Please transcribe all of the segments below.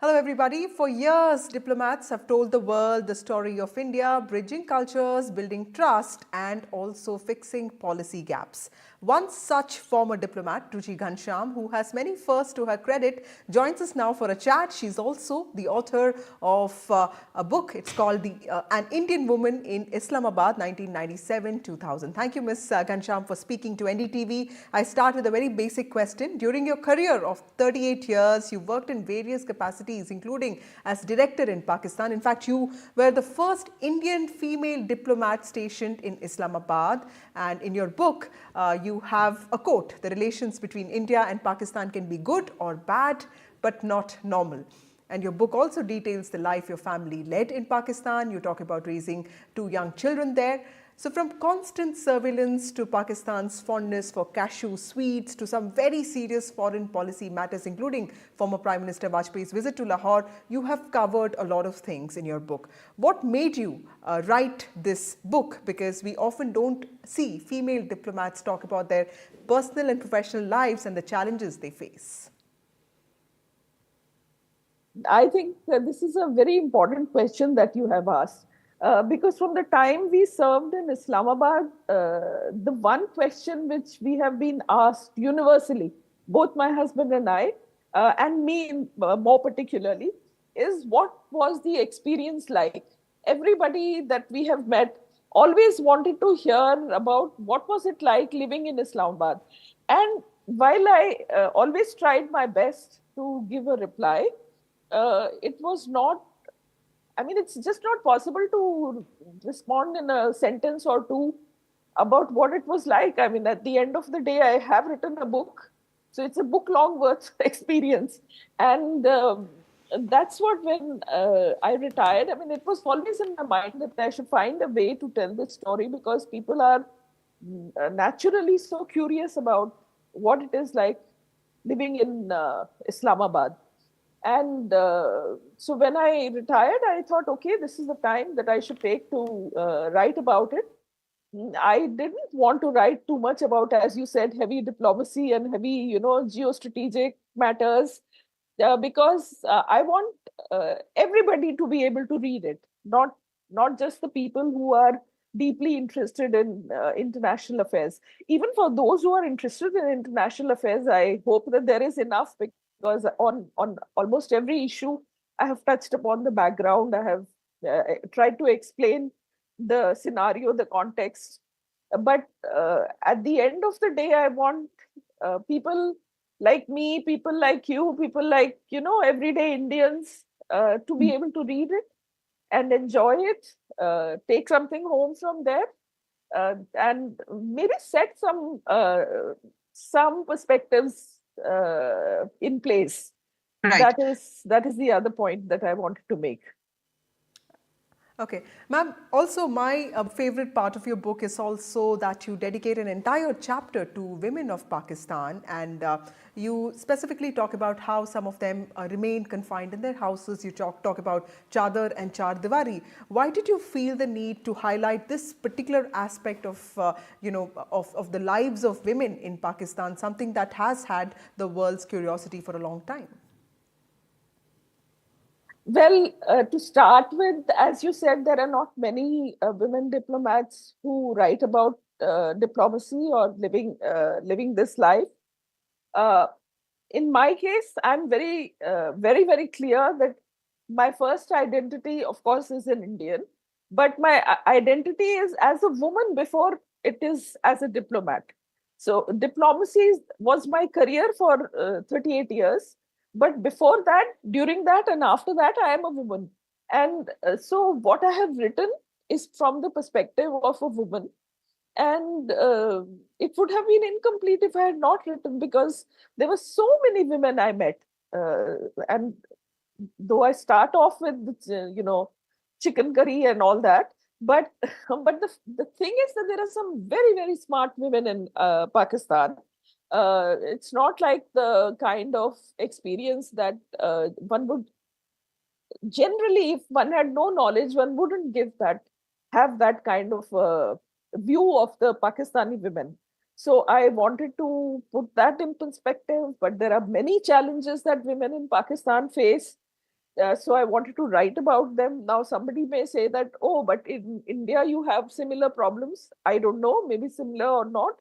Hello, everybody. For years, diplomats have told the world the story of India, bridging cultures, building trust, and also fixing policy gaps. One such former diplomat, Ruchi Ghanshyam, who has many firsts to her credit, joins us now for a chat. She's also the author of a book. It's called An Indian Woman in Islamabad, 1997-2000. Thank you, Ms. Ghanshyam, for speaking to NDTV. I start with a very basic question. During your career of 38 years, you worked in various capacities, including as director in Pakistan. In fact, you were the first Indian female diplomat stationed in Islamabad. And in your book, you have a quote: "The relations between India and Pakistan can be good or bad, but not normal." And your book also details the life your family led in Pakistan. You talk about raising 2 young children there. So from constant surveillance to Pakistan's fondness for cashew sweets to some very serious foreign policy matters, including former Prime Minister Vajpayee's visit to Lahore, you have covered a lot of things in your book. What made you write this book? Because we often don't see female diplomats talk about their personal and professional lives and the challenges they face. I think that this is a very important question that you have asked. Because from the time we served in Islamabad, the one question which we have been asked universally, both my husband and me more particularly, is what was the experience like? Everybody that we have met always wanted to hear about what was it like living in Islamabad. And while I always tried my best to give a reply, it was not, it's just not possible to respond in a sentence or two about what it was like. At the end of the day, I have written a book. So it's a book long worth experience. And that's what, when I retired, it was always in my mind that I should find a way to tell this story, because people are naturally so curious about what it is like living in Islamabad. And so when I retired, I thought, okay, this is the time that I should take to write about it. I didn't want to write too much about, as you said, heavy diplomacy and heavy, geostrategic matters, because I want everybody to be able to read it, not just the people who are deeply interested in international affairs. Even for those who are interested in international affairs, I hope that there is enough, because on almost every issue, I have touched upon the background. I have tried to explain the scenario, the context. But at the end of the day, I want people like me, people like you, people like, everyday Indians to be able to read it and enjoy it, take something home from there, and maybe set some perspectives in place. Right. That is the other point that I wanted to make. Okay. Ma'am, also my favorite part of your book is also that you dedicate an entire chapter to women of Pakistan, and you specifically talk about how some of them remain confined in their houses. You talk about Chadar and Char Diwali. Why did you feel the need to highlight this particular aspect of, of the lives of women in Pakistan, something that has had the world's curiosity for a long time? Well, to start with, as you said, there are not many women diplomats who write about diplomacy or living this life. In my case, I'm very, very clear that my first identity, of course, is an Indian, but my identity is as a woman before it is as a diplomat. So diplomacy was my career for 38 years. But before that, during that, and after that, I am a woman. And so what I have written is from the perspective of a woman. And it would have been incomplete if I had not written, because there were so many women I met. And though I start off with, chicken curry and all that, but the thing is that there are some very, very smart women in Pakistan. It's not like the kind of experience that one would generally, if one had no knowledge, one wouldn't have that kind of view of the Pakistani women. So I wanted to put that in perspective, but there are many challenges that women in Pakistan face. So I wanted to write about them. Now, somebody may say that, oh, but in India you have similar problems. I don't know, maybe similar or not,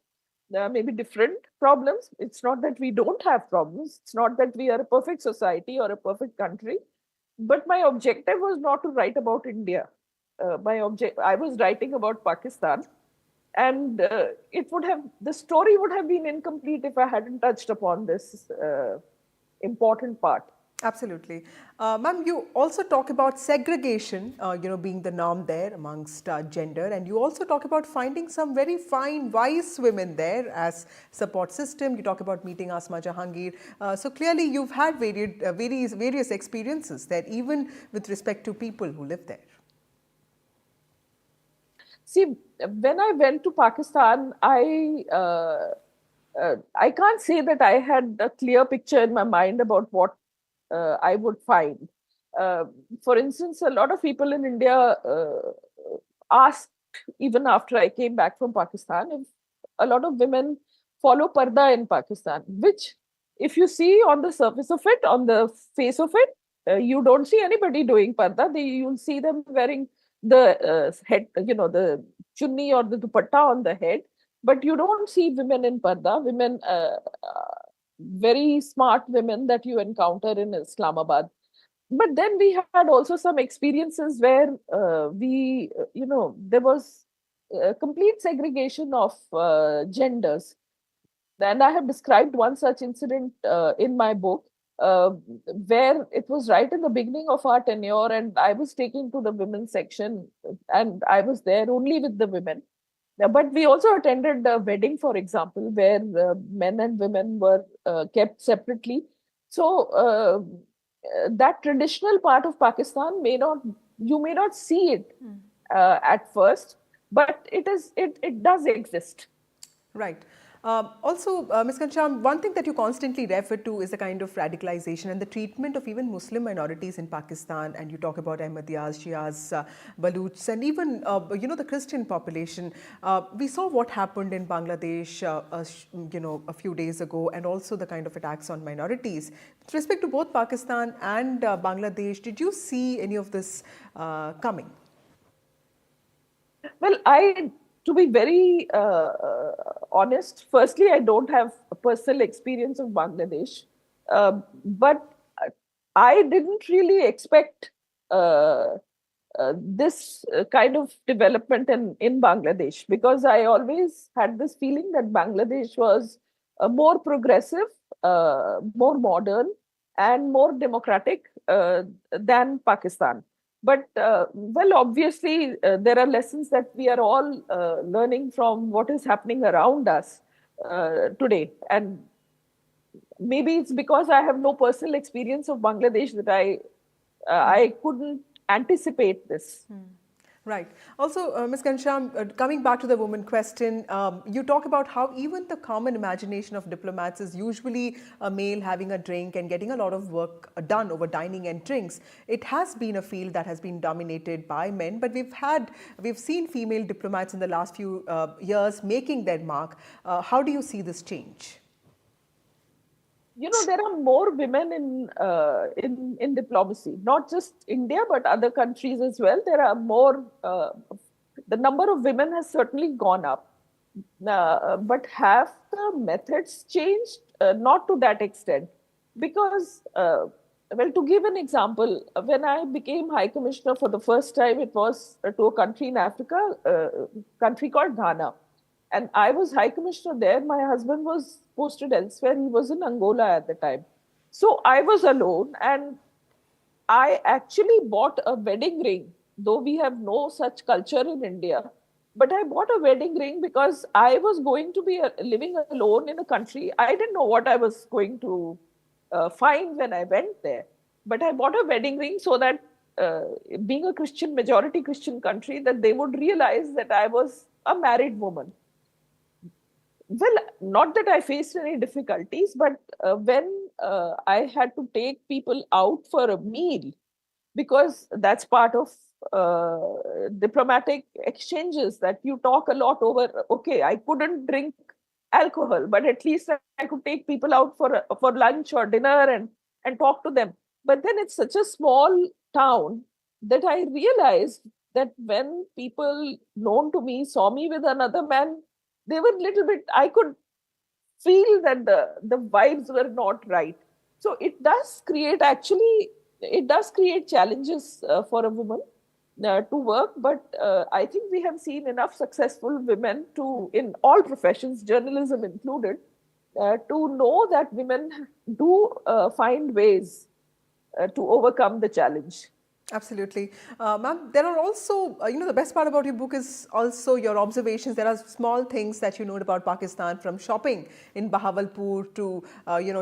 maybe different problems. It's not that we don't have problems. It's not that we are a perfect society or a perfect country. But my objective was not to write about India. I was writing about Pakistan, and the story would have been incomplete if I hadn't touched upon this important part. Absolutely. Ma'am, you also talk about segregation, being the norm there amongst gender. And you also talk about finding some very fine, wise women there as support system. You talk about meeting Asma Jahangir. So clearly you've had various experiences there, even with respect to people who live there. See, when I went to Pakistan, I can't say that I had a clear picture in my mind about what I would find. Uh, for instance, a lot of people in India asked, even after I came back from Pakistan, if a lot of women follow parda in Pakistan, which, if you see on the surface of it, on the face of it, you don't see anybody doing parda. You'll see them wearing the head, the chunni or the dupatta on the head, but you don't see women in parda. Women, very smart women that you encounter in Islamabad. But then we had also some experiences where there was complete segregation of genders. And I have described one such incident in my book, uh, where it was right in the beginning of our tenure, and I was taken to the women's section, and I was there only with the women. But we also attended a wedding, for example, where men and women were kept separately. So that traditional part of Pakistan you may not see it at first, but it does exist. Right. Also, Ms. Ghanshyam, one thing that you constantly refer to is the kind of radicalization and the treatment of even Muslim minorities in Pakistan. And you talk about Ahmadiyas, Shias, Baluchs, and even, the Christian population. We saw what happened in Bangladesh, a few days ago, and also the kind of attacks on minorities. With respect to both Pakistan and Bangladesh, did you see any of this coming? Well, to be very honest, firstly, I don't have a personal experience of Bangladesh, but I didn't really expect this kind of development in Bangladesh, because I always had this feeling that Bangladesh was more progressive, more modern, and more democratic than Pakistan. But well, obviously, there are lessons that we are all learning from what is happening around us today. And maybe it's because I have no personal experience of Bangladesh that I couldn't anticipate this. Right. Also, Ms. Ghanshyam, coming back to the woman question, you talk about how even the common imagination of diplomats is usually a male having a drink and getting a lot of work done over dining and drinks. It has been a field that has been dominated by men, but we've seen female diplomats in the last few years making their mark. How do you see this change? There are more women in diplomacy, not just India, but other countries as well. There are more. The number of women has certainly gone up, but have the methods changed? Not to that extent, because well, to give an example, when I became High Commissioner for the first time, it was to a country in Africa, country called Ghana. And I was High Commissioner there. My husband was posted elsewhere. He was in Angola at the time. So I was alone, and I actually bought a wedding ring, though we have no such culture in India. But I bought a wedding ring because I was going to be living alone in a country. I didn't know what I was going to find when I went there. But I bought a wedding ring so that, being a majority Christian country, that they would realize that I was a married woman. Well, not that I faced any difficulties, but when I had to take people out for a meal, because that's part of diplomatic exchanges, that you talk a lot over. Okay, I couldn't drink alcohol, but at least I could take people out for lunch or dinner and talk to them. But then it's such a small town that I realized that when people known to me saw me with another man, they were little bit, I could feel that the vibes were not right. So it does create, actually, it does create challenges for a woman to work. But I think we have seen enough successful women to, in all professions, journalism included, to know that women do find ways to overcome the challenge. Absolutely. Ma'am, there are also, the best part about your book is also your observations. There are small things that you note about Pakistan, from shopping in Bahawalpur to,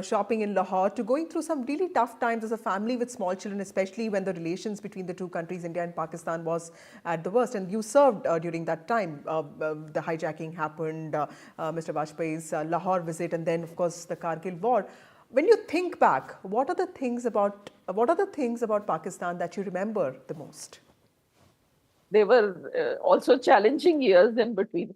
shopping in Lahore, to going through some really tough times as a family with small children, especially when the relations between the two countries, India and Pakistan, was at the worst. And you served during that time. The hijacking happened, Mr. Vajpayee's Lahore visit, and then, of course, the Kargil war. When you think back, what are the things about Pakistan that you remember the most? They were also challenging years in between.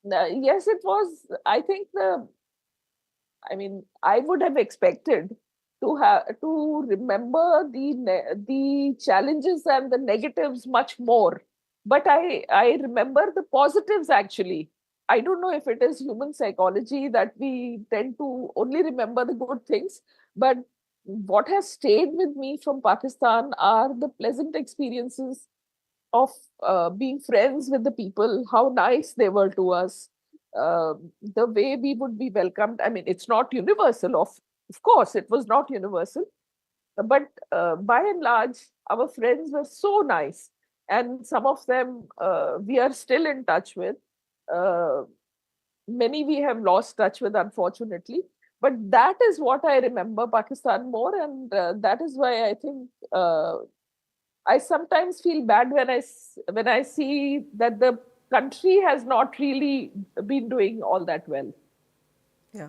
Yes, it was. I think I mean, I would have expected to remember the challenges and the negatives much more, but I remember the positives actually. I don't know if it is human psychology that we tend to only remember the good things, but what has stayed with me from Pakistan are the pleasant experiences of being friends with the people, how nice they were to us, the way we would be welcomed. I mean, it's not universal, of course, it was not universal, but by and large, our friends were so nice. And some of them we are still in touch with. Uh, Many we have lost touch with, unfortunately. But that is what I remember Pakistan more. And that is why I think I sometimes feel bad when I see that the country has not really been doing all that well. Yeah.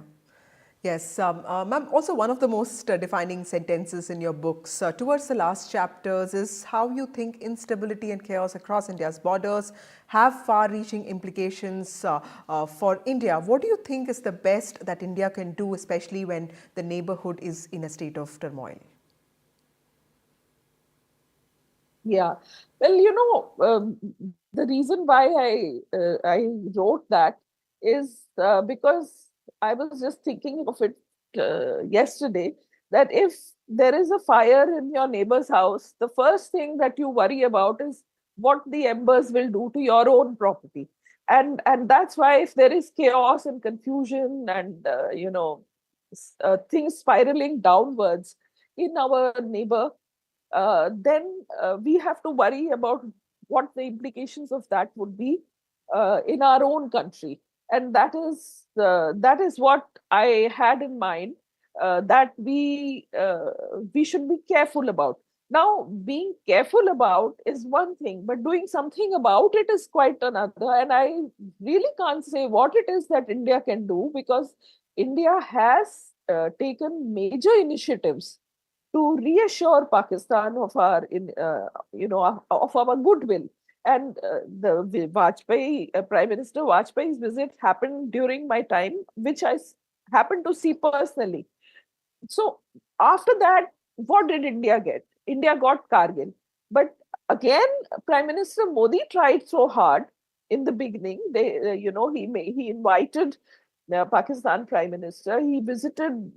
Yes, ma'am, also one of the most defining sentences in your books towards the last chapters is how you think instability and chaos across India's borders have far-reaching implications for India. What do you think is the best that India can do, especially when the neighborhood is in a state of turmoil? Yeah. Well, the reason why I wrote that is because I was just thinking of it yesterday, that if there is a fire in your neighbor's house, the first thing that you worry about is what the embers will do to your own property. And that's why, if there is chaos and confusion and things spiraling downwards in our neighbor, then we have to worry about what the implications of that would be in our own country. And that is what I had in mind, that we should be careful about. Now, being careful about is one thing, but doing something about it is quite another. And I really can't say what it is that India can do, because India has taken major initiatives to reassure Pakistan of our, of our goodwill. And the Vajpayee, Prime Minister Vajpayee's visit happened during my time, which happened to see personally. So after that, what did India get? India got Kargil. But again, Prime Minister Modi tried so hard in the beginning. He invited the Pakistan Prime Minister. He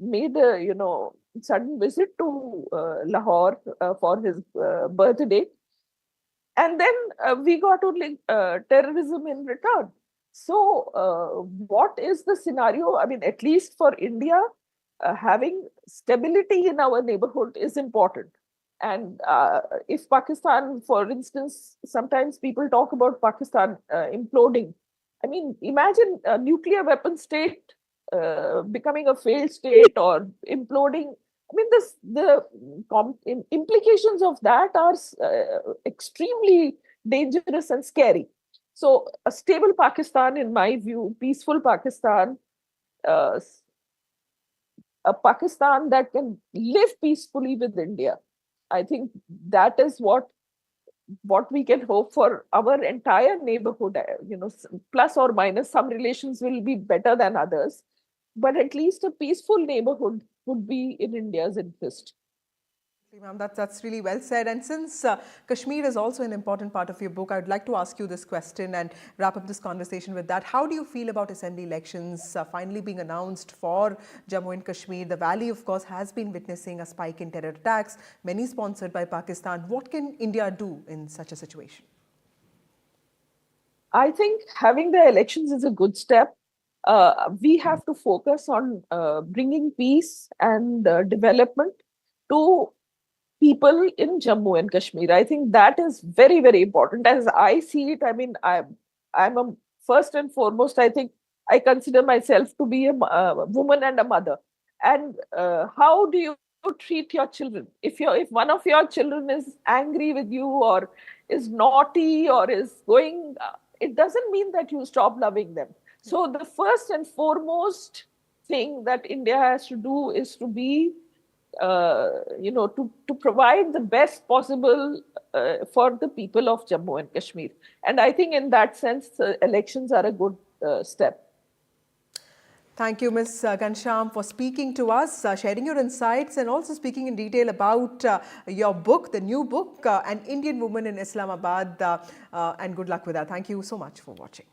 made a sudden visit to Lahore for his birthday, and then we got only terrorism in return. So, what is the scenario? I mean, at least for India, having stability in our neighborhood is important. And if Pakistan, for instance, sometimes people talk about Pakistan imploding. I mean, imagine a nuclear weapon state becoming a failed state or imploding. I mean, the implications of that are extremely dangerous and scary. So, a stable Pakistan, in my view, peaceful Pakistan, uh, a Pakistan that can live peacefully with India. I think that is what we can hope for our entire neighborhood. Plus or minus, some relations will be better than others, but at least a peaceful neighborhood would be in India's interest. Ma'am, that's really well said. And since Kashmir is also an important part of your book, I would like to ask you this question and wrap up this conversation with that. How do you feel about assembly elections finally being announced for Jammu and Kashmir? The valley, of course, has been witnessing a spike in terror attacks, many sponsored by Pakistan. What can India do in such a situation? I think having the elections is a good step. We have to focus on bringing peace and development to people in Jammu and Kashmir. I think that is very, very important. As I see it, I mean, I'm a first and foremost. I think I consider myself to be a woman and a mother. And how do you treat your children? If one of your children is angry with you or is naughty or is going, it doesn't mean that you stop loving them. So the first and foremost thing that India has to do is to be to provide the best possible for the people of Jammu and Kashmir. And I think in that sense, elections are a good step. Thank you, Ms. Ghanshyam, for speaking to us, sharing your insights, and also speaking in detail about your book, the new book, An Indian Woman in Islamabad. And good luck with that. Thank you so much for watching.